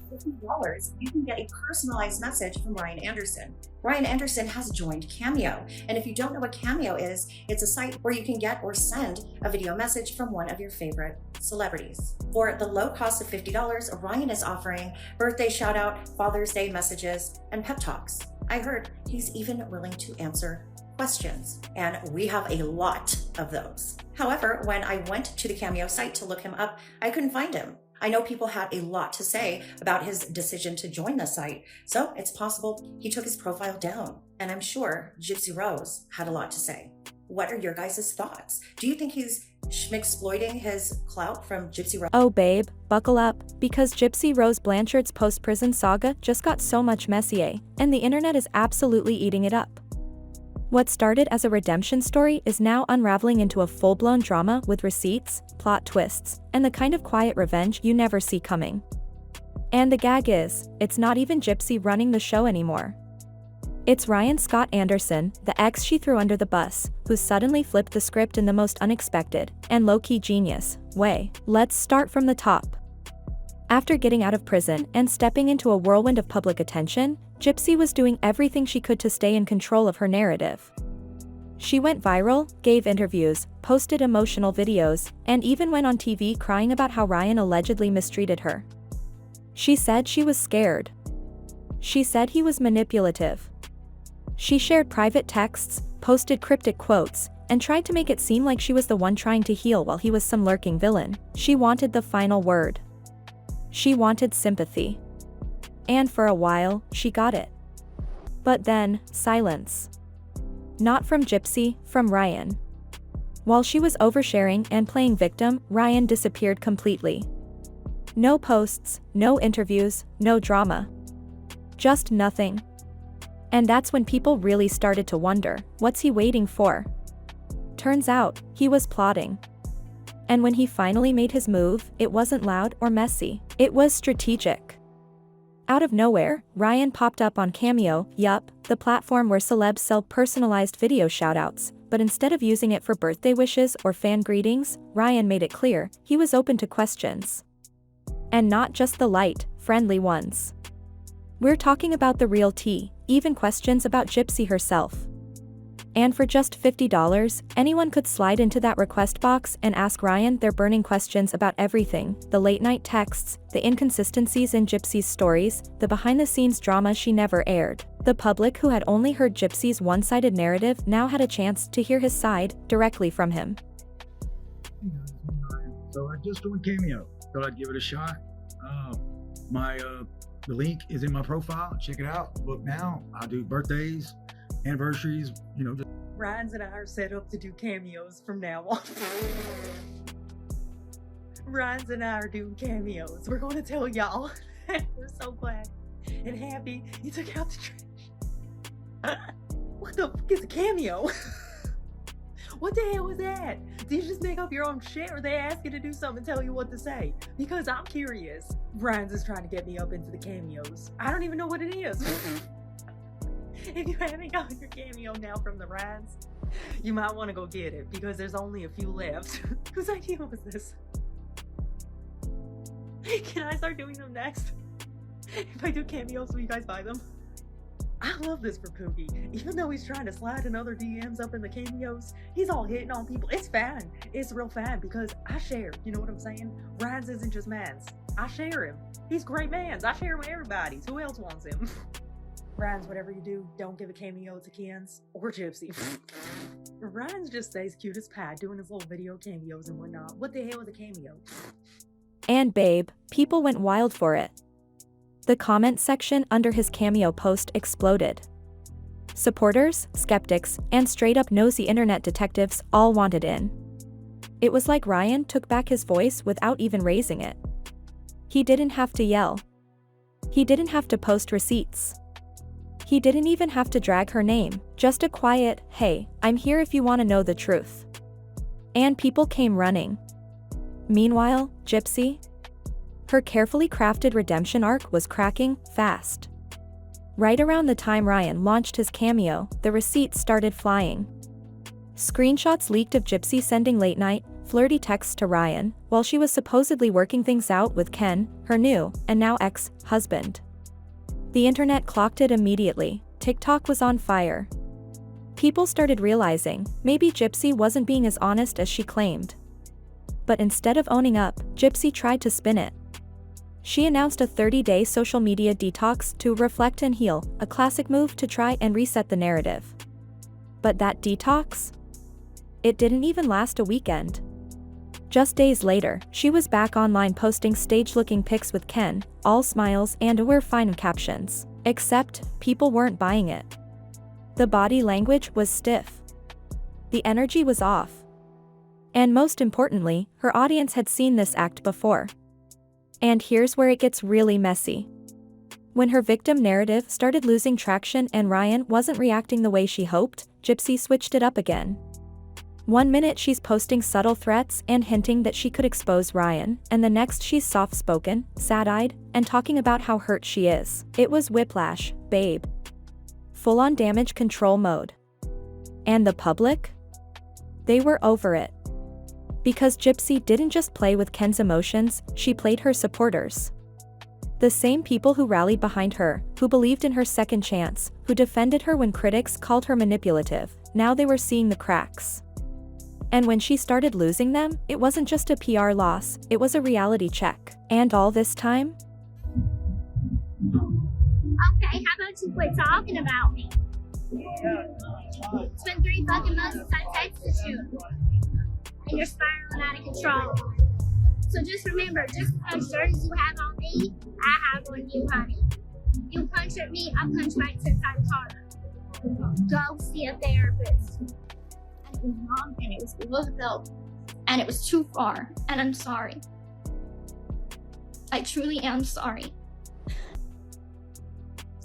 $50, you can get a personalized message from Ryan Anderson. Ryan Anderson has joined Cameo, and if you don't know what Cameo is, it's a site where you can get or send a video message from one of your favorite celebrities. For the low cost of $50, Ryan is offering birthday shout-out, Father's Day messages, and pep talks. I heard he's even willing to answer questions, and we have a lot of those. However, when I went to the Cameo site to look him up, I couldn't find him. I know people had a lot to say about his decision to join the site, so it's possible he took his profile down, and I'm sure Gypsy Rose had a lot to say. What are your guys' thoughts? Do you think he's exploiting his clout from Gypsy Rose? Oh babe, buckle up, because Gypsy Rose Blanchard's post-prison saga just got so much messier, and the internet is absolutely eating it up. What started as a redemption story is now unraveling into a full-blown drama with receipts, plot twists, and the kind of quiet revenge you never see coming. And the gag is, it's not even Gypsy running the show anymore. It's Ryan Scott Anderson, the ex she threw under the bus, who suddenly flipped the script in the most unexpected, and low-key genius, way. Let's start from the top. After getting out of prison and stepping into a whirlwind of public attention, Gypsy was doing everything she could to stay in control of her narrative. She went viral, gave interviews, posted emotional videos, and even went on TV crying about how Ryan allegedly mistreated her. She said she was scared. She said he was manipulative. She shared private texts, posted cryptic quotes, and tried to make it seem like she was the one trying to heal while he was some lurking villain. She wanted the final word. She wanted sympathy. And for a while, she got it. But then, silence. Not from Gypsy, from Ryan. While she was oversharing and playing victim, Ryan disappeared completely. No posts, no interviews, no drama. Just nothing. And that's when people really started to wonder, what's he waiting for? Turns out, he was plotting. And when he finally made his move, it wasn't loud or messy. It was strategic. Out of nowhere, Ryan popped up on Cameo, yup, the platform where celebs sell personalized video shoutouts, but instead of using it for birthday wishes or fan greetings, Ryan made it clear he was open to questions. And not just the light, friendly ones. We're talking about the real tea, even questions about Gypsy herself. And for just $50, anyone could slide into that request box and ask Ryan their burning questions about everything: the late-night texts, the inconsistencies in Gypsy's stories, the behind-the-scenes drama she never aired. The public who had only heard Gypsy's one-sided narrative now had a chance to hear his side directly from him. So I just joined Cameo. Thought I'd give it a shot. The link is in my profile. Check it out. Look now. I do birthdays, anniversaries, Ryan's and I are set up to do cameos from now on. Ryan's and I are doing cameos. We're going to tell y'all. We're so glad and happy you took out the trash. What the fuck is a cameo? What the hell was that? Did you just make up your own shit, or they ask you to do something and tell you what to say? Because I'm curious. Ryan's is trying to get me up into the cameos. I don't even know what it is. If you haven't gotten your Cameo now from the Ryans, you might want to go get it, because there's only a few left. Whose idea was this? Can I start doing them next? If I do cameos, will you guys buy them? I love this for Pookie. Even though he's trying to slide another DMs up in the cameos, he's all hitting on people. It's fine. It's real fine, because I share. You know what I'm saying? Ryan's isn't just man's. I share him. He's great man's. I share him with everybody. Who else wants him? Ryan's, whatever you do, don't give a cameo to Ken's or Gypsy. Ryan's just stays cute as pie doing his little video cameos and whatnot. What the hell is a cameo? And babe, people went wild for it. The comment section under his Cameo post exploded. Supporters, skeptics, and straight-up nosy internet detectives all wanted in. It was like Ryan took back his voice without even raising it. He didn't have to yell. He didn't have to post receipts. He didn't even have to drag her name, just a quiet, "Hey, I'm here if you want to know the truth." And people came running. Meanwhile, Gypsy? Her carefully crafted redemption arc was cracking fast. Right around the time Ryan launched his Cameo, the receipts started flying. Screenshots leaked of Gypsy sending late-night, flirty texts to Ryan, while she was supposedly working things out with Ken, her new, and now ex-husband. The internet clocked it immediately. TikTok was on fire. People started realizing, maybe Gypsy wasn't being as honest as she claimed. But instead of owning up, Gypsy tried to spin it. She announced a 30-day social media detox to reflect and heal, a classic move to try and reset the narrative. But that detox? It didn't even last a weekend. Just days later, she was back online posting stage-looking pics with Ken, all smiles and we're fine captions. Except, people weren't buying it. The body language was stiff. The energy was off. And most importantly, her audience had seen this act before. And here's where it gets really messy. When her victim narrative started losing traction and Ryan wasn't reacting the way she hoped, Gypsy switched it up again. One minute she's posting subtle threats and hinting that she could expose Ryan, and the next she's soft-spoken, sad-eyed, and talking about how hurt she is. It was whiplash, babe. Full-on damage control mode. And the public? They were over it. Because Gypsy didn't just play with Ken's emotions, she played her supporters. The same people who rallied behind her, who believed in her second chance, who defended her when critics called her manipulative, now they were seeing the cracks. And when she started losing them, it wasn't just a PR loss, it was a reality check. And all this time? Okay, how about you quit talking about me? It's been 3 fucking months since I texted you. And you're spiraling out of control. So just remember, just because shirts you have on me, I have on you, honey. You punch at me, I punch back 10 times harder. Go see a therapist. And it was wrong, and it was Louisville, and it was too far, and I'm sorry. I truly am sorry.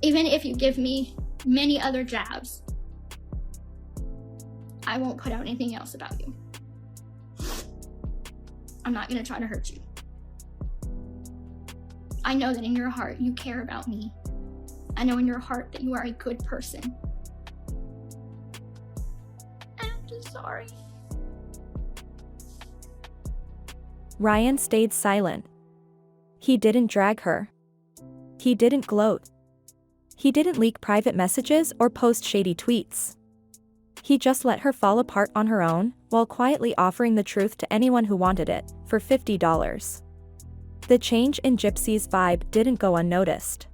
Even if you give me many other jabs, I won't put out anything else about you. I'm not gonna try to hurt you. I know that in your heart you care about me. I know in your heart that you are a good person. And I'm just sorry. Ryan stayed silent. He didn't drag her. He didn't gloat. He didn't leak private messages or post shady tweets. He just let her fall apart on her own, while quietly offering the truth to anyone who wanted it, for $50. The change in Gypsy's vibe didn't go unnoticed.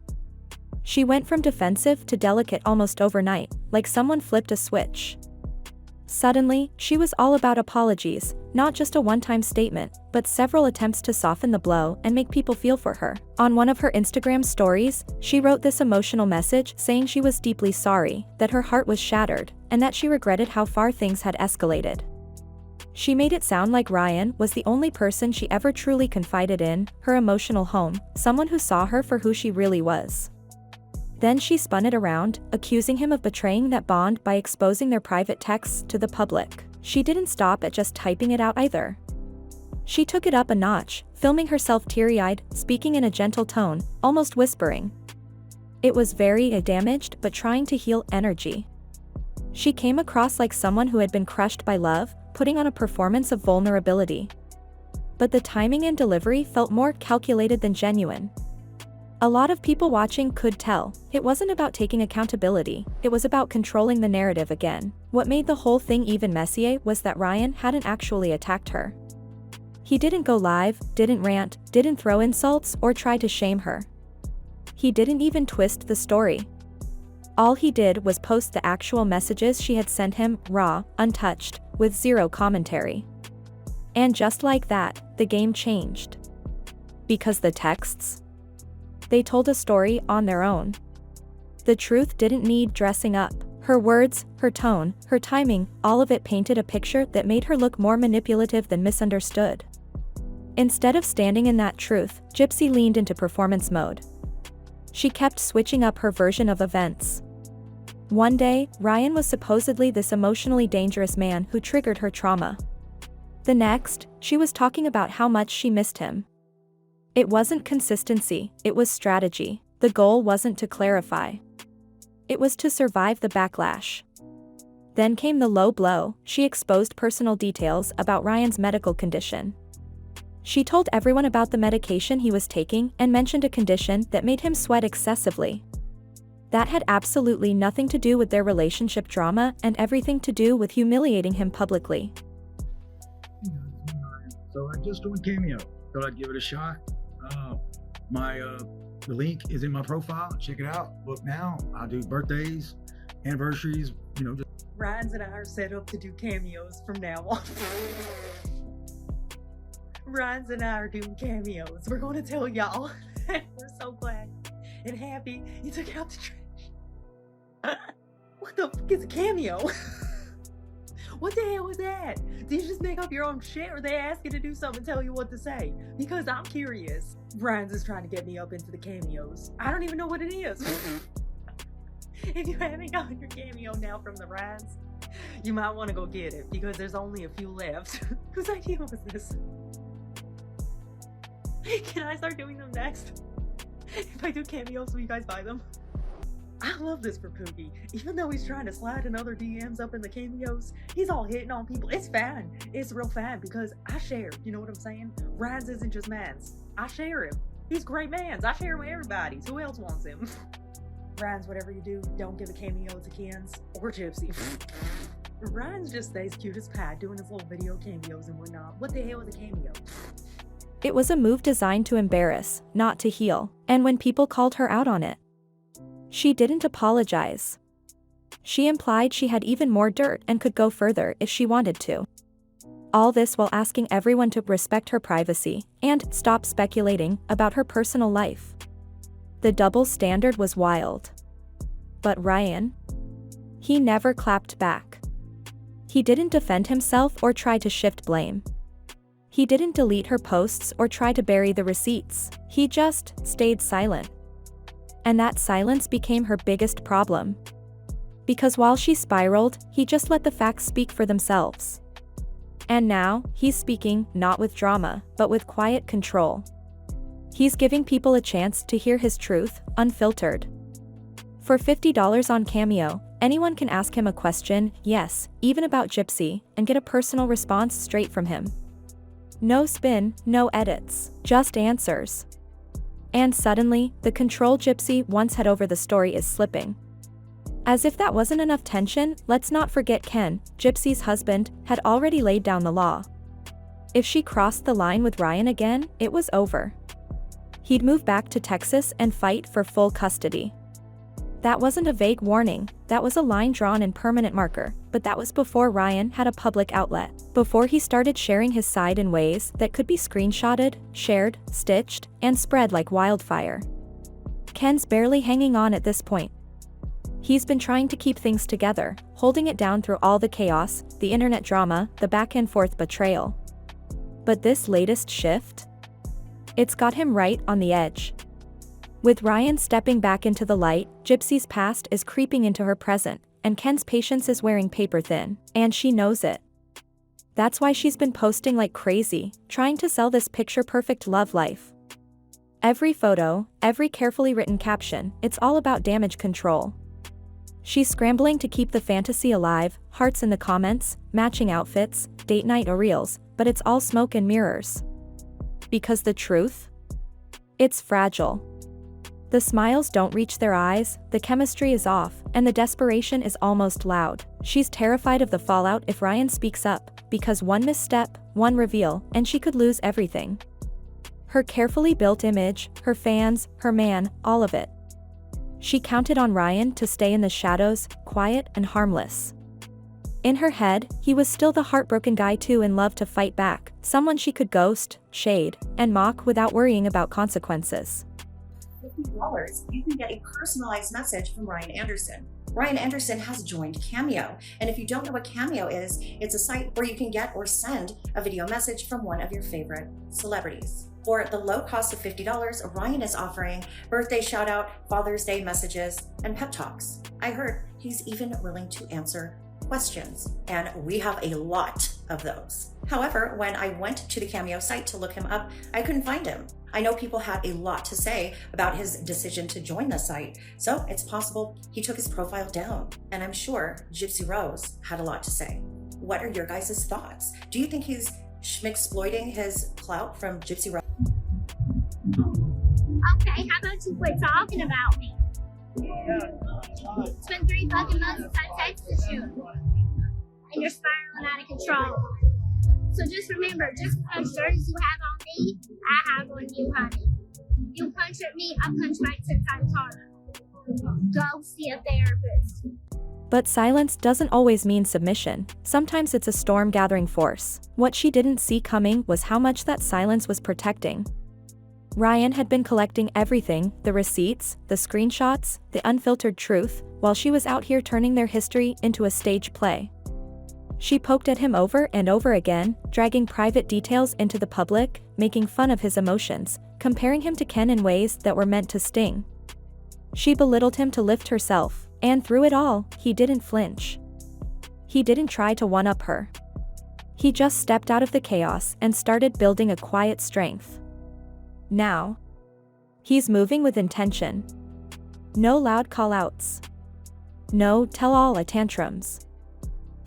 She went from defensive to delicate almost overnight, like someone flipped a switch. Suddenly, she was all about apologies, not just a one-time statement, but several attempts to soften the blow and make people feel for her. On one of her Instagram stories, she wrote this emotional message saying she was deeply sorry, that her heart was shattered, and that she regretted how far things had escalated. She made it sound like Ryan was the only person she ever truly confided in, her emotional home, someone who saw her for who she really was. Then she spun it around, accusing him of betraying that bond by exposing their private texts to the public. She didn't stop at just typing it out either. She took it up a notch, filming herself teary-eyed, speaking in a gentle tone, almost whispering. It was very damaged but trying to heal energy. She came across like someone who had been crushed by love, putting on a performance of vulnerability. But the timing and delivery felt more calculated than genuine. A lot of people watching could tell, it wasn't about taking accountability, it was about controlling the narrative again. What made the whole thing even messier was that Ryan hadn't actually attacked her. He didn't go live, didn't rant, didn't throw insults or try to shame her. He didn't even twist the story. All he did was post the actual messages she had sent him, raw, untouched, with zero commentary. And just like that, the game changed. Because the texts? They told a story on their own. The truth didn't need dressing up. Her words, her tone, her timing, all of it painted a picture that made her look more manipulative than misunderstood. Instead of standing in that truth, Gypsy leaned into performance mode. She kept switching up her version of events. One day, Ryan was supposedly this emotionally dangerous man who triggered her trauma. The next, she was talking about how much she missed him. It wasn't consistency, it was strategy. The goal wasn't to clarify. It was to survive the backlash. Then came the low blow. She exposed personal details about Ryan's medical condition. She told everyone about the medication he was taking and mentioned a condition that made him sweat excessively. That had absolutely nothing to do with their relationship drama and everything to do with humiliating him publicly. So I just joined Cameo. Thought I'd give it a shot. The link is in my profile. Check it out. Book now. I do birthdays, anniversaries. Ryan's and I are set up to do cameos from now on. Ryan's and I are doing cameos. We're going to tell y'all. We're so glad and happy you took out the trash. What the fuck is a cameo? What the hell was that? Did you just make up your own shit, or they ask you to do something and tell you what to say? Because I'm curious. Ryan's is trying to get me up into the cameos. I don't even know what it is. If you haven't gotten your cameo now from the Ryan's, you might want to go get it, because there's only a few left. Whose idea was this? Can I start doing them next? If I do cameos, will you guys buy them? I love this for Pookie. Even though he's trying to slide in other DMs up in the cameos, he's all hitting on people. It's fine. It's real fine because I share. You know what I'm saying? Ryan's isn't just man's. I share him. He's great man's. I share him with everybody. Who else wants him? Ryan's, whatever you do, don't give a cameo to Ken's or Gypsy. Ryan's just stays cute as pie doing his little video cameos and whatnot. What the hell is a cameo? It was a move designed to embarrass, not to heal, and when people called her out on it, she didn't apologize. She implied she had even more dirt and could go further if she wanted to. All this while asking everyone to respect her privacy and stop speculating about her personal life. The double standard was wild. But Ryan? He never clapped back. He didn't defend himself or try to shift blame. He didn't delete her posts or try to bury the receipts. He just stayed silent. And that silence became her biggest problem. Because while she spiraled, he just let the facts speak for themselves. And now, he's speaking, not with drama, but with quiet control. He's giving people a chance to hear his truth, unfiltered. For $50 on Cameo, anyone can ask him a question, yes, even about Gypsy, and get a personal response straight from him. No spin, no edits, just answers. And suddenly, the control Gypsy once had over the story is slipping. As if that wasn't enough tension, let's not forget Ken, Gypsy's husband, had already laid down the law. If she crossed the line with Ryan again, it was over. He'd move back to Texas and fight for full custody. That wasn't a vague warning, that was a line drawn in permanent marker, but that was before Ryan had a public outlet, before he started sharing his side in ways that could be screenshotted, shared, stitched, and spread like wildfire. Ken's barely hanging on at this point. He's been trying to keep things together, holding it down through all the chaos, the internet drama, the back-and-forth betrayal. But this latest shift? It's got him right on the edge. With Ryan stepping back into the light, Gypsy's past is creeping into her present, and Ken's patience is wearing paper thin, and she knows it. That's why she's been posting like crazy, trying to sell this picture-perfect love life. Every photo, every carefully written caption, it's all about damage control. She's scrambling to keep the fantasy alive, hearts in the comments, matching outfits, date night or reels, but it's all smoke and mirrors. Because the truth? It's fragile. The smiles don't reach their eyes, the chemistry is off, and the desperation is almost loud. She's terrified of the fallout if Ryan speaks up, because one misstep, one reveal, and she could lose everything. Her carefully built image, her fans, her man, all of it. She counted on Ryan to stay in the shadows, quiet and harmless. In her head, he was still the heartbroken guy too in love to fight back, someone she could ghost, shade, and mock without worrying about consequences. $50, you can get a personalized message from Ryan Anderson. Ryan Anderson has joined Cameo, and if you don't know what Cameo is, it's a site where you can get or send a video message from one of your favorite celebrities. For the low cost of $50, Ryan is offering birthday shout-out, Father's Day messages, and pep talks. I heard he's even willing to answer questions, and we have a lot of those. However, when I went to the Cameo site to look him up, I couldn't find him. I know people had a lot to say about his decision to join the site, so it's possible he took his profile down. And I'm sure Gypsy Rose had a lot to say. What are your guys' thoughts? Do you think he's exploiting his clout from Gypsy Rose? Okay, how about you quit talking about me? It's been 3 fucking months since I texted you. And you're spiraling out of control. So just remember, just because jerseys you have on me, I have on you, honey. You punch at me, I punch back 10 times harder. Go see a therapist. But silence doesn't always mean submission. Sometimes it's a storm gathering force. What she didn't see coming was how much that silence was protecting. Ryan had been collecting everything, the receipts, the screenshots, the unfiltered truth, while she was out here turning their history into a stage play. She poked at him over and over again, dragging private details into the public, making fun of his emotions, comparing him to Ken in ways that were meant to sting. She belittled him to lift herself, and through it all, he didn't flinch. He didn't try to one-up her. He just stepped out of the chaos and started building a quiet strength. Now, he's moving with intention. No loud call-outs. No tell-all tantrums.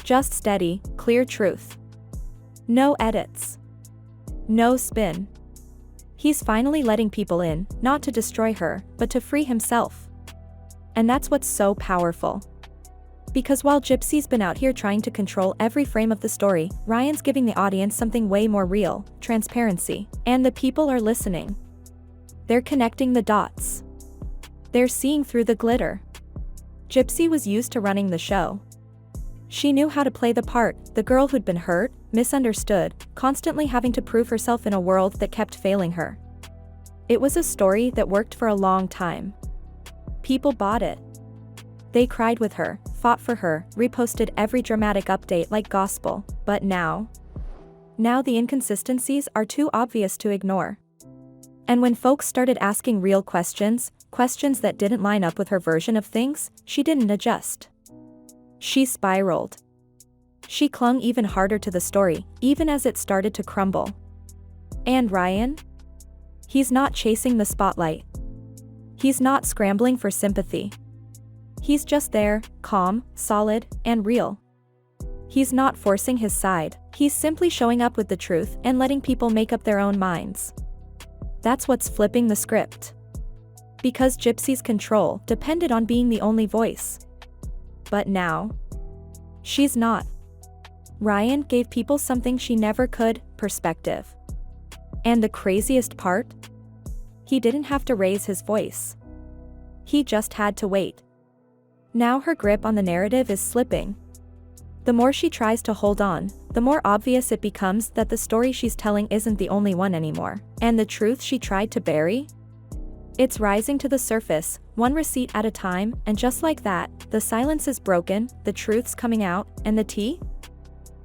Just steady, clear truth. No edits. No spin. He's finally letting people in, not to destroy her, but to free himself. And that's what's so powerful. Because while Gypsy's been out here trying to control every frame of the story, Ryan's giving the audience something way more real, transparency. And the people are listening. They're connecting the dots. They're seeing through the glitter. Gypsy was used to running the show. She knew how to play the part, the girl who'd been hurt, misunderstood, constantly having to prove herself in a world that kept failing her. It was a story that worked for a long time. People bought it. They cried with her, fought for her, reposted every dramatic update like gospel, but now the inconsistencies are too obvious to ignore. And when folks started asking real questions that didn't line up with her version of things, she didn't adjust. She spiraled. She clung even harder to the story, even as it started to crumble. And Ryan? He's not chasing the spotlight. He's not scrambling for sympathy. He's just there, calm, solid, and real. He's not forcing his side, he's simply showing up with the truth and letting people make up their own minds. That's what's flipping the script. Because Gypsy's control depended on being the only voice. But now, she's not. Ryan gave people something she never could, perspective. And the craziest part? He didn't have to raise his voice. He just had to wait. Now her grip on the narrative is slipping. The more she tries to hold on, the more obvious it becomes that the story she's telling isn't the only one anymore. And the truth she tried to bury? It's rising to the surface, one receipt at a time, and just like that, the silence is broken, the truth's coming out, and the tea?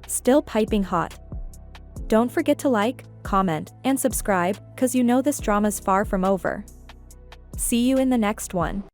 Still piping hot. Don't forget to like, comment, and subscribe, 'cause you know this drama's far from over. See you in the next one.